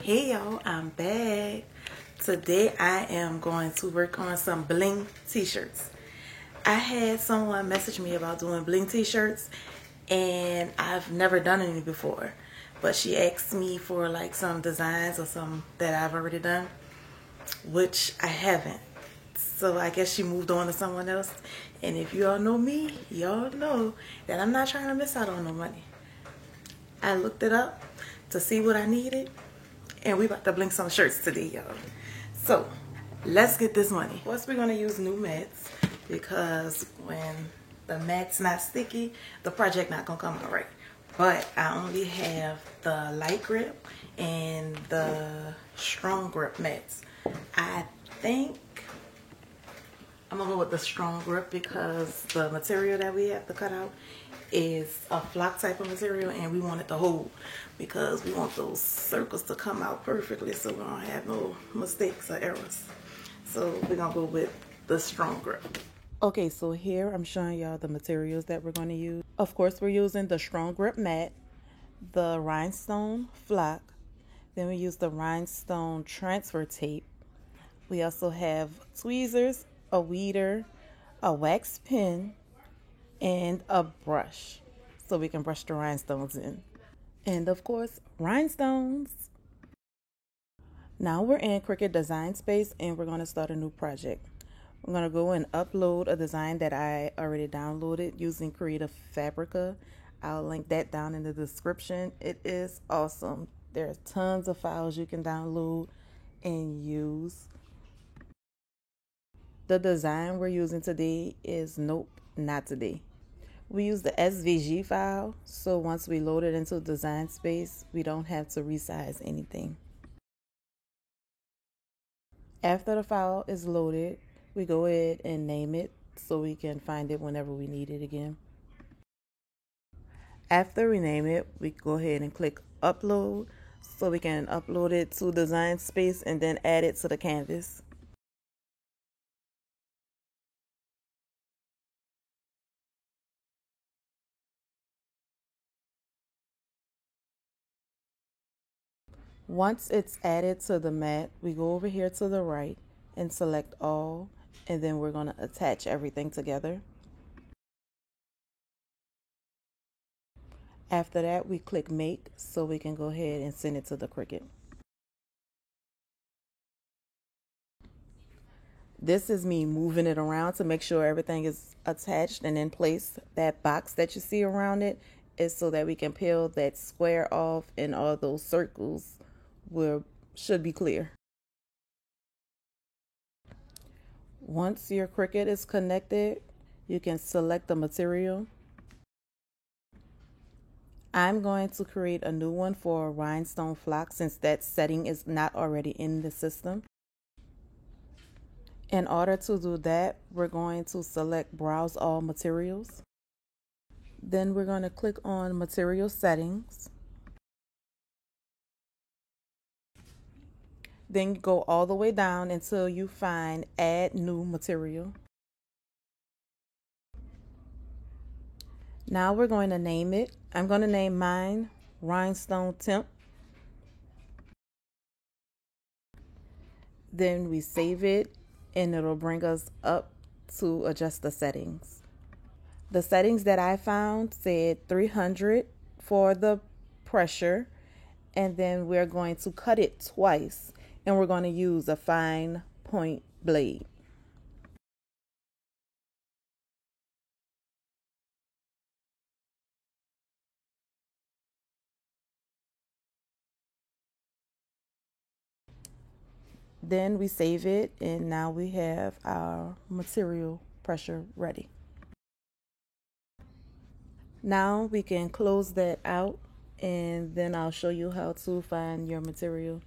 Hey y'all, I'm back. Today I am going to work on some bling t-shirts. I had someone message me about doing bling t-shirts and I've never done any before. But she asked me for like some designs or some that I've already done, which I haven't. So I guess she moved on to someone else. And if you all know me, y'all know that I'm not trying to miss out on no money. I looked it up to see what I needed, and we about to bling some shirts today, y'all. So let's get this money. First, we're gonna use new mats because when the mat's not sticky, the project not gonna come out right. But I only have the light grip and the strong grip mats. I think I'm gonna go with the strong grip because the material that we have to cut out is a flock type of material and we want it to hold because we want those circles to come out perfectly so we don't have no mistakes or errors. So we're gonna go with the strong grip. Okay, so here I'm showing y'all the materials that we're going to use. Of course, we're using the strong grip mat, the rhinestone flock, then we use the rhinestone transfer tape. We also have tweezers, a weeder, a wax pen, and a brush so we can brush the rhinestones in. And of course, rhinestones. Now we're in Cricut Design Space and we're going to start a new project. I'm going to go and upload a design that I already downloaded using Creative Fabrica. I'll link that down in the description. It is awesome. There are tons of files you can download and use. The design we're using today is Nope, Not Today. We use the SVG file, so once we load it into Design Space, we don't have to resize anything. After the file is loaded, we go ahead and name it so we can find it whenever we need it again. After we name it, we go ahead and click Upload so we can upload it to Design Space and then add it to the canvas. Once it's added to the mat, we go over here to the right and select all, and then we're going to attach everything together. After that, we click Make so we can go ahead and send it to the Cricut. This is me moving it around to make sure everything is attached and in place. That box that you see around it is so that we can peel that square off and all those circles should be clear. Once your Cricut is connected, you can select the material. I'm going to create a new one for rhinestone flock since that setting is not already in the system. In order to do that, we're going to select Browse All Materials. Then we're going to click on Material Settings. Then go all the way down until you find Add New Material. Now we're going to name it. I'm going to name mine Rhinestone Temp. Then we save it and it'll bring us up to adjust the settings. The settings that I found said 300 for the pressure, and then we're going to cut it twice and we're going to use a fine point blade. Then we save it and now we have our material pressure ready. Now we can close that out and then I'll show you how to find your material.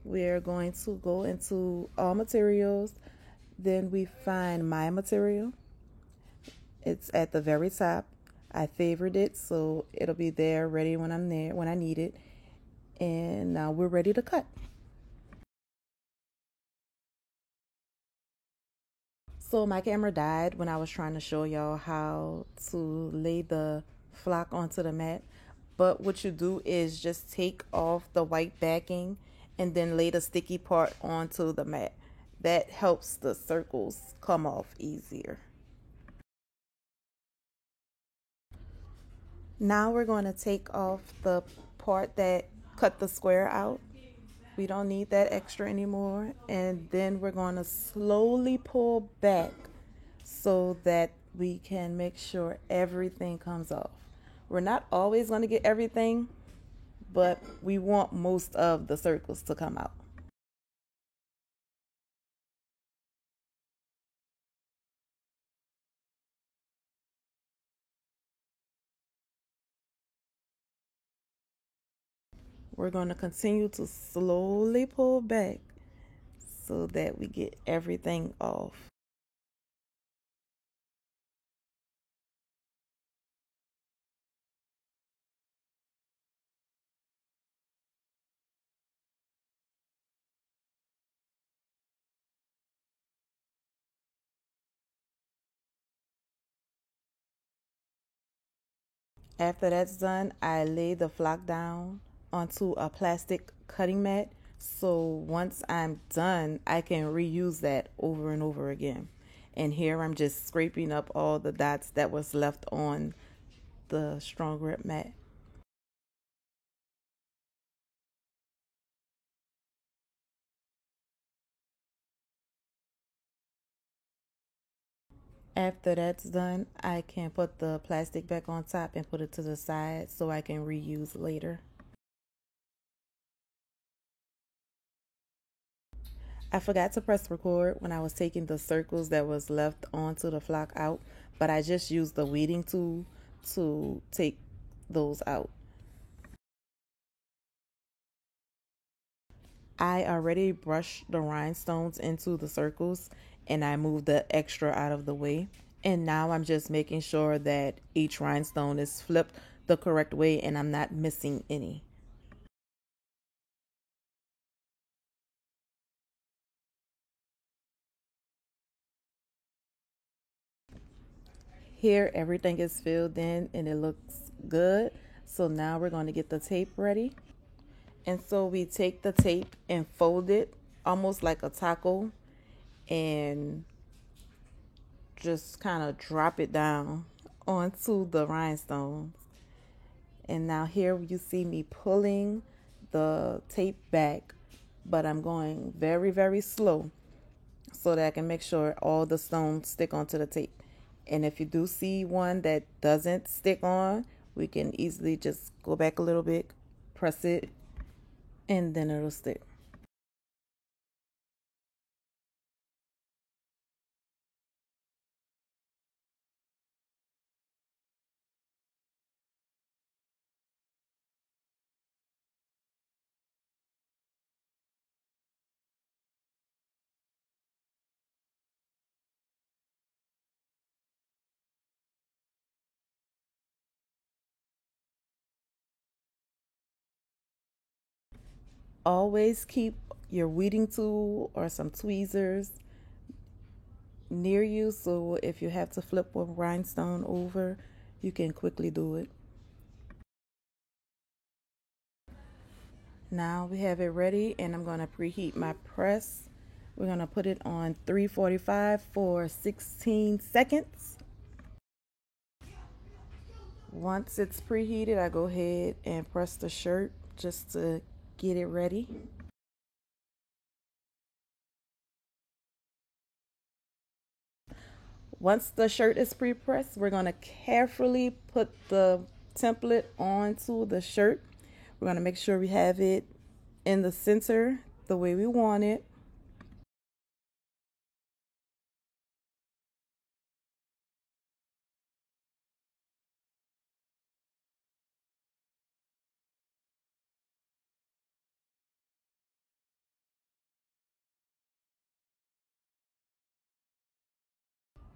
We're going to go into all materials, then we find my material. It's at the very top. I favored it so it'll be there ready when I'm there, when I need it. And now we're ready to cut. So my camera died when I was trying to show y'all how to lay the flock onto the mat, But what you do is just take off the white backing and then lay the sticky part onto the mat. That helps the circles come off easier. Now we're going to take off the part that cut the square out. We don't need that extra anymore. And then we're going to slowly pull back so that we can make sure everything comes off. We're not always going to get everything, but we want most of the circles to come out. We're going to continue to slowly pull back so that we get everything off. After that's done, I lay the flock down onto a plastic cutting mat. So once I'm done, I can reuse that over and over again. And here I'm just scraping up all the dots that was left on the strong grip mat. After that's done, I can put the plastic back on top and put it to the side so I can reuse later. I forgot to press record when I was taking the circles that was left onto the flock out, but I just used the weeding tool to take those out. I already brushed the rhinestones into the circles and I moved the extra out of the way. And now I'm just making sure that each rhinestone is flipped the correct way and I'm not missing any. Here, everything is filled in and it looks good. So now we're going to get the tape ready. And so we take the tape and fold it almost like a taco and just kind of drop it down onto the rhinestones. And now here you see me pulling the tape back, but I'm going very, very slow so that I can make sure all the stones stick onto the tape. And if you do see one that doesn't stick on, we can easily just go back a little bit, press it, and then it'll stick. Always keep your weeding tool or some tweezers near you so if you have to flip a rhinestone over, you can quickly do it. Now we have it ready and I'm going to preheat my press. We're going to put it on 345 for 16 seconds. Once it's preheated, I go ahead and press the shirt just to get it ready. Once the shirt is pre-pressed, we're going to carefully put the template onto the shirt. We're going to make sure we have it in the center the way we want it.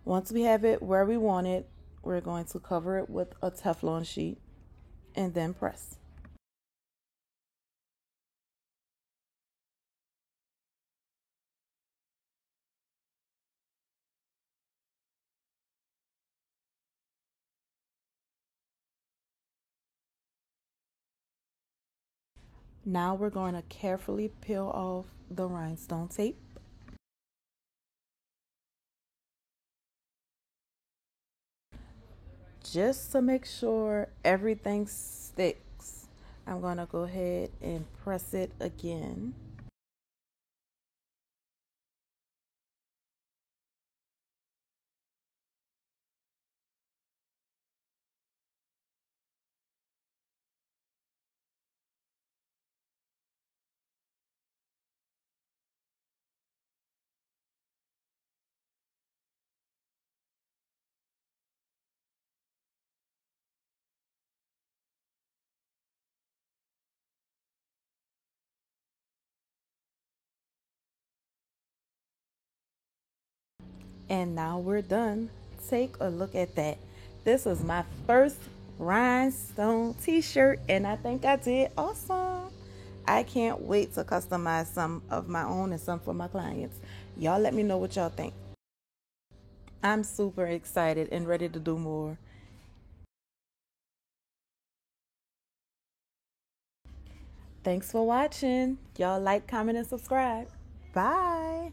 Once we have it where we want it, we're going to cover it with a Teflon sheet and then press. Now we're going to carefully peel off the rhinestone tape. Just to make sure everything sticks, I'm going to go ahead and press it again. And now we're done. Take a look at that. This was my first rhinestone t-shirt and I think I did awesome. I can't wait to customize some of my own and some for my clients. Y'all let me know what y'all think. I'm super excited and ready to do more. Thanks for watching. Y'all like, comment, and subscribe. Bye.